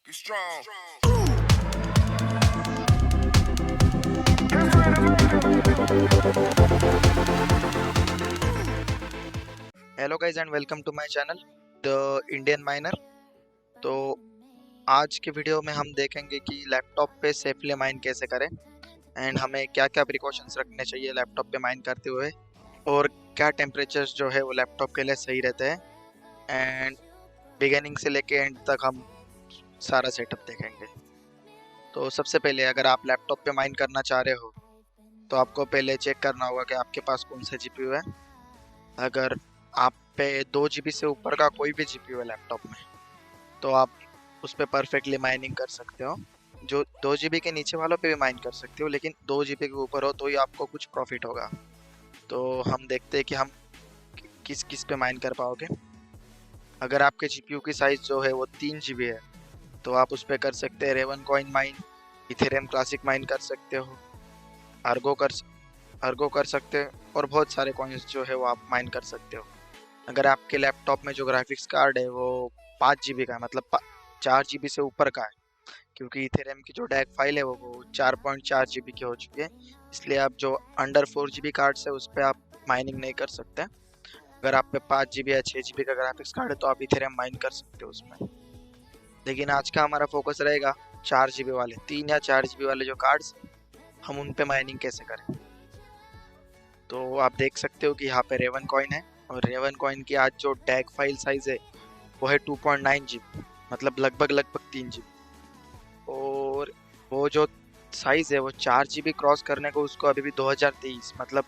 strong. Hello guys and welcome to my channel the Indian miner. तो आज के video में हम देखेंगे कि लैपटॉप पे सेफली माइन कैसे करें एंड हमें क्या क्या प्रिकॉशंस रखने चाहिए लैपटॉप पे माइन करते हुए, और क्या टेम्परेचर्स जो है वो लैपटॉप के लिए सही रहते हैं। एंड बिगिनिंग से लेके एंड तक हम सारा सेटअप देखेंगे। तो सबसे पहले अगर आप लैपटॉप पे माइन करना चाह रहे हो तो आपको पहले चेक करना होगा कि आपके पास कौन सा जीपीयू है। अगर आप पे 2 GB से ऊपर का कोई भी जीपीयू है लैपटॉप में तो आप उस पर परफेक्टली माइनिंग कर सकते हो। जो 2 GB के नीचे वालों पे भी माइन कर सकते हो, लेकिन 2 GB के ऊपर हो तो ही आपको कुछ प्रॉफिट होगा। तो हम देखते हैं कि हम किस किस पे माइन कर पाओगे। अगर आपके जीपीयू की साइज़ जो है वो 3 GB है तो आप उस पर कर सकते हैं Raven coin mine, Ethereum classic mine कर सकते हो, अर्गो कर सकते हो, और बहुत सारे कॉइन्स जो है वो आप माइन कर सकते हो। अगर आपके लैपटॉप में जो ग्राफिक्स कार्ड है वो 5 GB का है, मतलब 4 GB से ऊपर का है, क्योंकि इथेरियम की जो डैक फाइल है वो 4.4 GB की हो चुकी है, इसलिए आप जो अंडर 4 GB कार्ड्स है उस पर आप माइनिंग नहीं कर सकते। अगर आप पे 5 GB या 6 GB का ग्राफिक्स कार्ड है तो आप इथेरियम माइन कर सकते हो उसमें। लेकिन आज का हमारा फोकस रहेगा 4 GB वाले, 3 या 4 GB वाले जो कार्ड्स, हम उन पे माइनिंग कैसे करें। तो आप देख सकते हो कि यहाँ पे रेवन कॉइन है, और रेवन कॉइन की आज जो टैग फाइल साइज है वो है 2.9 GB, मतलब लगभग 3 GB। और वो जो साइज है वो 4 GB क्रॉस करने को उसको अभी भी 2023, मतलब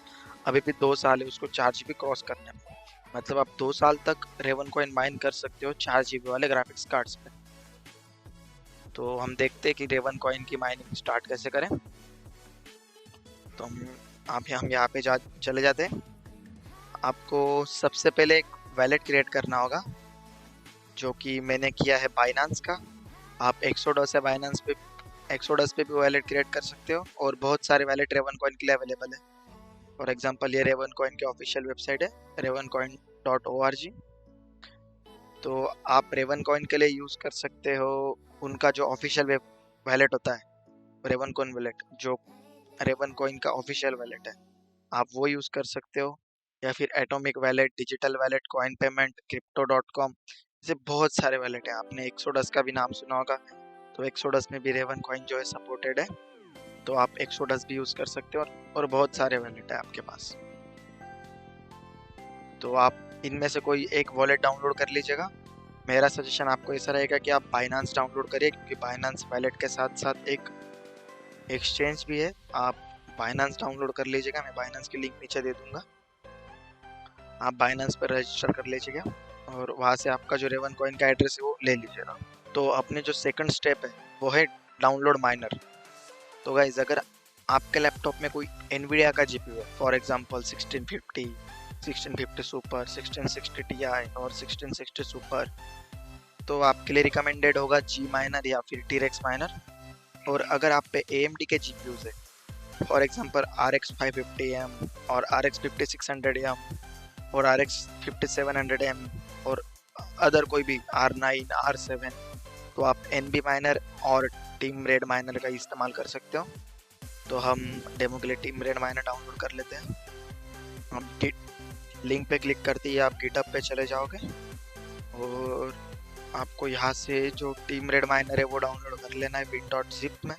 अभी भी 2 साल है उसको 4 GB क्रॉस करने में। मतलब आप 2 साल तक रेवन कॉइन माइन कर सकते हो 4 GB वाले ग्राफिक्स कार्ड्स पे। तो हम देखते हैं कि रेवन कॉइन की माइनिंग स्टार्ट कैसे करें। तो हम यहाँ पे चले जाते हैं। आपको सबसे पहले एक वैलेट क्रिएट करना होगा, जो कि मैंने किया है बाइनांस का। आप एक्सोडस या बाइनांस पे, एक्सोडस पे भी वैलेट क्रिएट कर सकते हो, और बहुत सारे वैलेट रेवन कॉइन के लिए अवेलेबल है। फॉर एग्जांपल ये रेवन कॉइन की ऑफिशियल वेबसाइट है ravencoin.org। तो आप रेवन कॉइन के लिए यूज़ कर सकते हो उनका जो ऑफिशियल वैलेट होता है, रेवन कॉइन वैलेट, जो रेवन कॉइन का ऑफिशियल वैलेट है, आप वो यूज़ कर सकते हो। या फिर atomic wallet, digital wallet, coin payment, crypto.com, ऐसे बहुत सारे वैलेट हैं। आपने एक्सोडस का भी नाम सुना होगा, तो एक्सोडस में भी रेवन कॉइन जो है सपोर्टेड है, तो आप एक्सोडस भी यूज़ कर सकते हो। और बहुत सारे वैलेट है आपके पास, तो आप इनमें से कोई एक वॉलेट डाउनलोड कर लीजिएगा। मेरा सजेशन आपको ऐसा रहेगा कि आप बाइनांस डाउनलोड करिए, क्योंकि बाइनांस वैलेट के साथ साथ एक एक्सचेंज भी है। आप बाइनांस डाउनलोड कर लीजिएगा, मैं बाइनांस की लिंक नीचे दे दूंगा। आप बाइनांस पर रजिस्टर कर लीजिएगा और वहाँ से आपका जो रेवन कॉइन का एड्रेस है वो ले लीजिएगा। तो अपने जो सेकंड स्टेप है वो है डाउनलोड माइनर। तो गाइज, अगर आपके लैपटॉप में कोई एनवीडिया का जीपीयू है, फॉर एग्जांपल 1650, 1650 सुपर, 1660 Ti और 1660 सुपर, तो आपके लिए रिकमेंडेड होगा जी माइनर या फिर टीरेक्स माइनर। और अगर आप पे AMD के जीपीयूज है, फॉर एग्जांपल RX 550M और RX 5600M और RX 5700M और अदर कोई भी R9, R7, तो आप NB माइनर और टीम रेड माइनर का इस्तेमाल कर सकते हो। तो हम डेमो के लिए टीम रेड माइनर डाउनलोड कर लेते हैं। हम लिंक पे क्लिक करते ही आप गिटहब पे चले जाओगे, और आपको यहाँ से जो टीम रेड माइनर है वो डाउनलोड कर लेना है bin.zip में।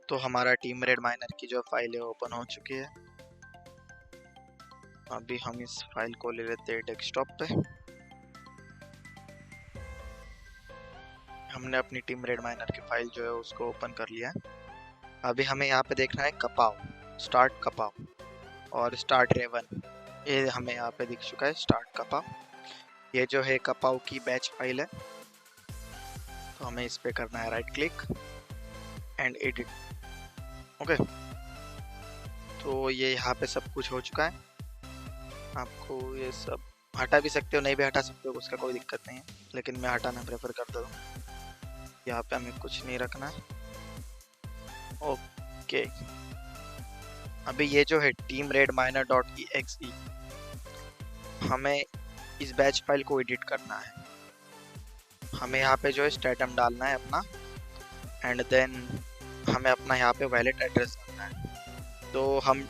तो हमारा टीम रेड माइनर की जो फाइल है ओपन हो चुकी है। अभी हम इस फाइल को ले लेते हैं डेस्कटॉप पे। हमने अपनी टीम रेड माइनर की फाइल जो है उसको ओपन कर लिया है। अभी हमें यहाँ पे देखना है कपाव, स्टार्ट कपाव और स्टार्ट रेवन, ये हमें यहाँ पे दिख चुका है स्टार्ट कपाव। ये जो है कपाव की बैच फाइल है, तो हमें इस पे करना है right click and edit. Okay, तो ये यहाँ पे सब कुछ हो चुका है। आपको ये सब हटा भी सकते हो, नहीं भी हटा सकते हो, उसका कोई दिक्कत नहीं है, लेकिन मैं हटाना प्रेफर करता हूँ। यहाँ पे हमें कुछ नहीं रखना है। ओके, अभी ये जो है team red minor dot exe, हमें इस बैच फाइल को एडिट करना है। हमें यहाँ पे जो है स्टेटम डालना है अपना, एंड देन हमें अपना यहाँ पे वैलेट एड्रेस करना है। तो हम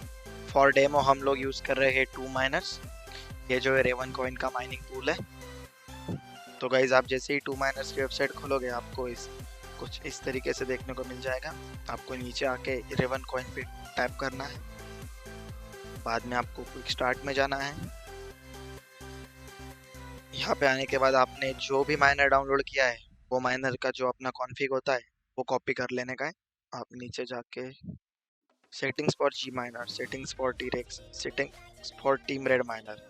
फॉर डेमो हम लोग यूज़ कर रहे हैं 2 माइनर्स। ये जो है रेवन कॉइन का माइनिंग टूल है। तो गाइज आप जैसे ही 2 माइनर्स की वेबसाइट खोलोगे आपको कुछ इस तरीके से देखने को मिल जाएगा। आपको नीचे आके रेवन कॉइन पे टैप करना है, बाद में आपको क्विक स्टार्ट में जाना है। यहाँ पे आने के बाद आपने जो भी माइनर डाउनलोड किया है वो माइनर का जो अपना कॉन्फ़िग होता है वो कॉपी कर लेने का है। आप नीचे जाके settings for ji minor, settings for T-rex, settings for team red minor,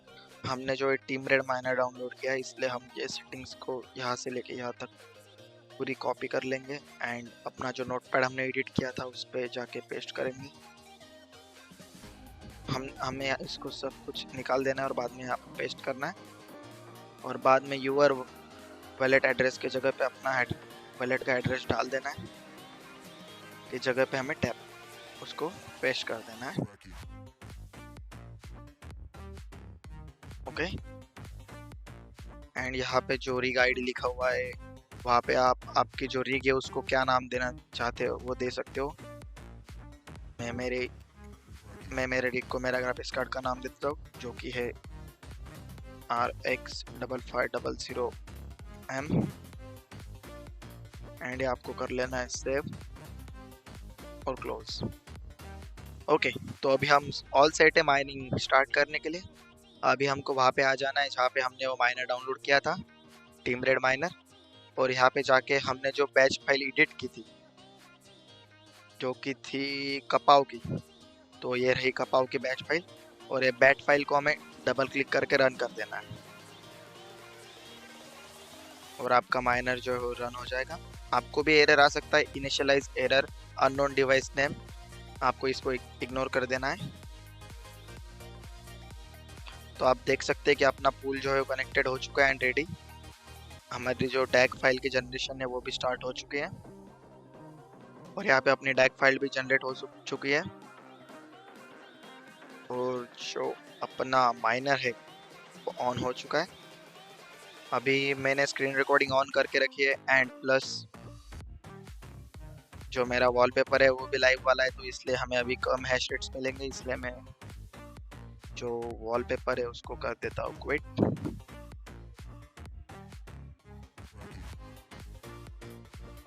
हमने जो टीम रेड माइनर डाउनलोड किया है इसलिए हम ये सेटिंग्स को यहाँ से लेके यहाँ तक पूरी कॉपी कर लेंगे एंड अपना जो नोटपैड हमने एडिट किया था उस पर जाके पेस्ट करेंगे। हमें इसको सब कुछ निकाल देना है और बाद में यहाँ पेस्ट करना है, और बाद में यूर वैलेट एड्रेस के जगह पे अपना वैलेट का एड्रेस डाल देना है। इस जगह पे हमें टैप उसको पेस्ट कर देना है। ओके, एंड यहाँ पे जो रिग आईडी लिखा हुआ है वहाँ पे आप आपकी जो रिग है उसको क्या नाम देना चाहते हो वो दे सकते हो। मैं मेरे रिग को मेरा ग्राफिक्स कार्ड का नाम देता हूँ जो कि है RX5500M, एंड आपको कर लेना है सेव और क्लोज। ओके, तो अभी हम ऑल सेट है माइनिंग स्टार्ट करने के लिए। अभी हमको वहाँ पे आ जाना है जहाँ पे हमने वो माइनर डाउनलोड किया था, टीम रेड माइनर, और यहाँ पे जाके हमने जो बैच फाइल एडिट की थी जो कि थी कपाव की, तो ये रही कपाव की बैच फाइल, और ये बैच फाइल को हमें डबल क्लिक करके रन कर देना है और आपका माइनर जो है वो रन हो जाएगा। आपको भी एरर आ सकता है, initialize error unknown device name, आपको इसको इग्नोर कर देना है। तो आप देख सकते हैं कि अपना पूल जो है कनेक्टेड हो चुका है एंड रेडी। हमारी जो डैग फाइल की जनरेशन है वो भी स्टार्ट हो चुकी है और यहाँ पे अपनी डैग फाइल भी जनरेट हो चुकी है, और जो अपना माइनर है वो ऑन हो चुका है। अभी मैंने स्क्रीन रिकॉर्डिंग ऑन करके रखी है एंड प्लस जो मेरा वॉलपेपर है वो भी लाइव वाला है, तो इसलिए हमें अभी कम हैश रेट्स मिलेंगे, इसलिए मैं जो वॉलपेपर है उसको कर देता हूँ क्विट।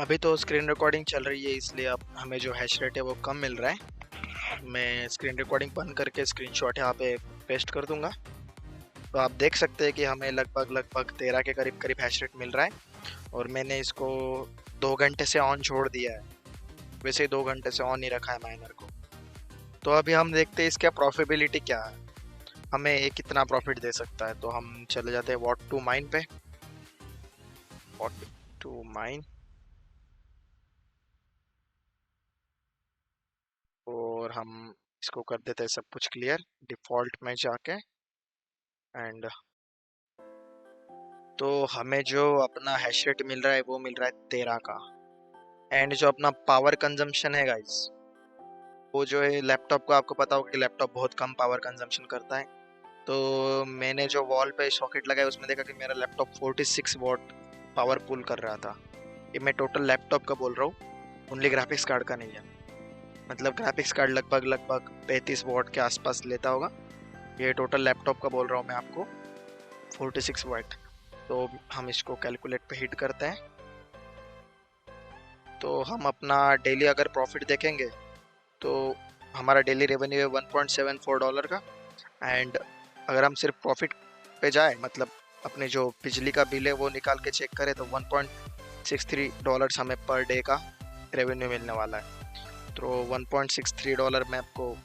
अभी तो स्क्रीन रिकॉर्डिंग चल रही है इसलिए अब हमें जो हैश रेट है वो कम मिल रहा है। मैं स्क्रीन रिकॉर्डिंग बंद करके स्क्रीनशॉट यहाँ पे पेस्ट कर दूंगा, तो आप देख सकते हैं कि हमें लगभग 13 के करीब हैश रेट मिल रहा है, और मैंने इसको 2 घंटे से ऑन छोड़ दिया है। वैसे ही 2 घंटे से ऑन ही रखा है माइनर को। तो अभी हम देखते हैं इसका प्रॉफिटेबिलिटी क्या है, हमें ये कितना प्रॉफिट दे सकता है। तो हम चले जाते हैं व्हाट टू माइन पे, व्हाट टू माइन, और हम इसको कर देते हैं सब कुछ क्लियर डिफ़ॉल्ट में जाके। एंड तो हमें जो अपना हैश रेट मिल रहा है वो मिल रहा है 13 का, एंड जो अपना पावर कंजम्पशन है गाइस वो जो है लैपटॉप को, आपको पता होगा कि लैपटॉप बहुत कम पावर कंजम्पशन करता है। तो मैंने जो वॉल पे सॉकेट लगाया उसमें देखा कि मेरा लैपटॉप 46 वॉट पावर पुल कर रहा था। ये मैं टोटल लैपटॉप का बोल रहा हूँ, ओनली ग्राफिक्स कार्ड का नहीं है। मतलब ग्राफिक्स कार्ड लगभग 35 वॉट के आसपास लेता होगा, ये टोटल लैपटॉप का बोल रहा हूँ मैं आपको 46 वॉट। तो हम इसको कैलकुलेट पे हिट करते हैं, तो हम अपना डेली अगर प्रॉफिट देखेंगे तो हमारा डेली रेवेन्यू है $1.74 का। एंड अगर हम सिर्फ प्रॉफिट पे जाए, मतलब अपने जो बिजली का बिल है वो निकाल के चेक करें, तो $1.63 हमें पर डे का रेवेन्यू मिलने वाला है। तो $1.63 में आपको,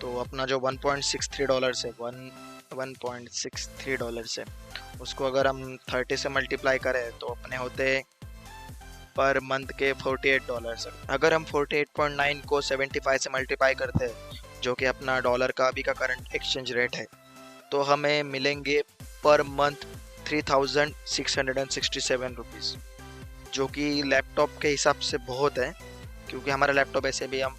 तो अपना जो $1.63 है, $1.63 है, उसको अगर हम 30 से मल्टीप्लाई करें तो अपने होते पर मंथ के $48। अगर हम 48.9 को 75 से मल्टीप्लाई करते हैं जो कि अपना डॉलर का अभी का करंट एक्सचेंज रेट है, तो हमें मिलेंगे पर मंथ 3667 रुपीज़, जो कि लैपटॉप के हिसाब से बहुत है, क्योंकि हमारा लैपटॉप ऐसे भी हम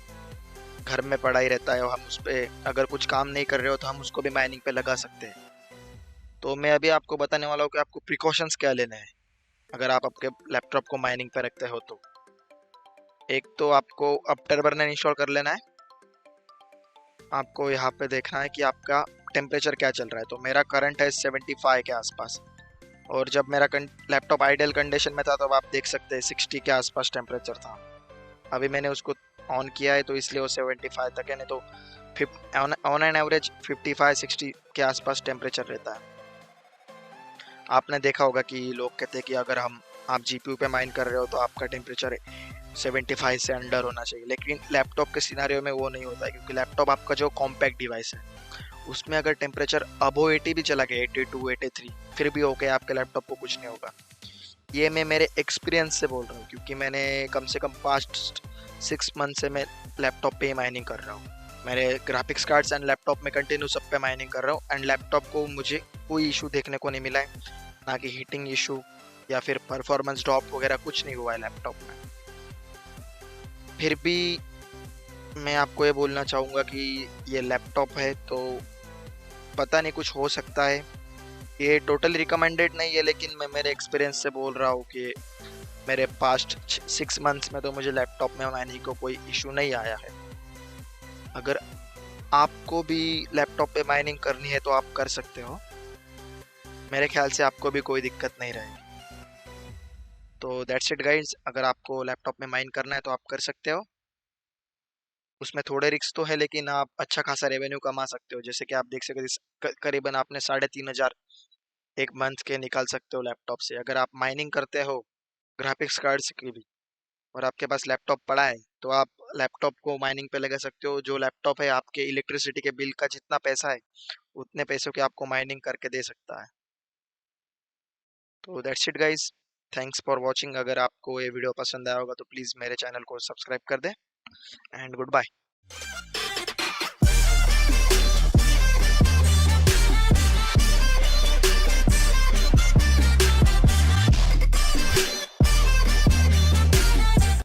घर में पड़ा ही रहता है और हम उस पे अगर कुछ काम नहीं कर रहे हो तो हम उसको भी माइनिंग पे लगा सकते हैं। तो मैं अभी आपको बताने वाला हूँ कि आपको प्रिकॉशंस क्या लेने हैं अगर आप आपके लैपटॉप को माइनिंग पे रखते हो तो। एक तो आपको अफ्टरबर्नर इंस्टॉल कर लेना है। आपको यहाँ पे देखना है कि आपका टेम्परेचर क्या चल रहा है। तो मेरा करंट है 75 के आसपास, और जब मेरा लैपटॉप आइडियल कंडीशन में था तो आप देख सकते हैं 60 के आसपास टेम्परेचर था। अभी मैंने उसको ऑन किया है तो इसलिए वो 75 तक है, नहीं तो ऑन एन एवरेज 55-60 के आसपास टेम्परेचर रहता है। आपने देखा होगा कि लोग कहते हैं कि अगर आप जीपीयू पे माइन कर रहे हो तो आपका टेम्परेचर 75 से अंडर होना चाहिए, लेकिन लैपटॉप के सिनारियो में वो नहीं होता है, क्योंकि लैपटॉप आपका जो कॉम्पैक्ट डिवाइस है उसमें अगर टेम्परेचर अबो 80 भी चला गया, 82 83, फिर भी ओके, आपके लैपटॉप को कुछ नहीं होगा। ये मैं मेरे एक्सपीरियंस से बोल रहा हूँ, क्योंकि मैंने कम से कम पास्ट 6 मंथ से मैं लैपटॉप पे ही माइनिंग कर रहा हूँ। मेरे ग्राफिक्स कार्ड्स एंड लैपटॉप में कंटिन्यू सब पे माइनिंग कर रहा हूँ, एंड लैपटॉप को मुझे कोई इशू देखने को नहीं मिला है, ना कि हीटिंग इशू या फिर परफॉर्मेंस ड्रॉप वगैरह कुछ नहीं हुआ है लैपटॉप में। फिर भी मैं आपको ये बोलना चाहूँगा कि ये लैपटॉप है तो पता नहीं, कुछ हो सकता है। ये टोटली रिकमेंडेड नहीं है, लेकिन मैं मेरे एक्सपीरियंस से बोल रहा हूँ कि मेरे पास्ट 6 मंथ्स में तो मुझे लैपटॉप में माइनिंग को कोई इशू नहीं आया है। अगर आपको भी लैपटॉप पे माइनिंग करनी है तो आप कर सकते हो, मेरे ख्याल से आपको भी कोई दिक्कत नहीं रहेगी। तो दैट्स इट गाइस, अगर आपको लैपटॉप में माइन करना है तो आप कर सकते हो। उसमें थोड़े रिस्क तो है, लेकिन आप अच्छा खासा रेवेन्यू कमा सकते हो। जैसे कि आप देख सकते हो करीबन आपने 3,500 एक मंथ के निकाल सकते हो लैपटॉप से, अगर आप माइनिंग करते हो ग्राफिक्स कार्ड्स की भी, और आपके पास लैपटॉप पड़ा है तो आप लैपटॉप को माइनिंग पे लगा सकते हो। जो लैपटॉप है आपके इलेक्ट्रिसिटी के बिल का जितना पैसा है उतने पैसों के आपको माइनिंग करके दे सकता है। तो that's it guys, thanks for watching. अगर आपको ये वीडियो पसंद आया होगा तो प्लीज़ मेरे चैनल को सब्सक्राइब कर दें, एंड गुड बाय।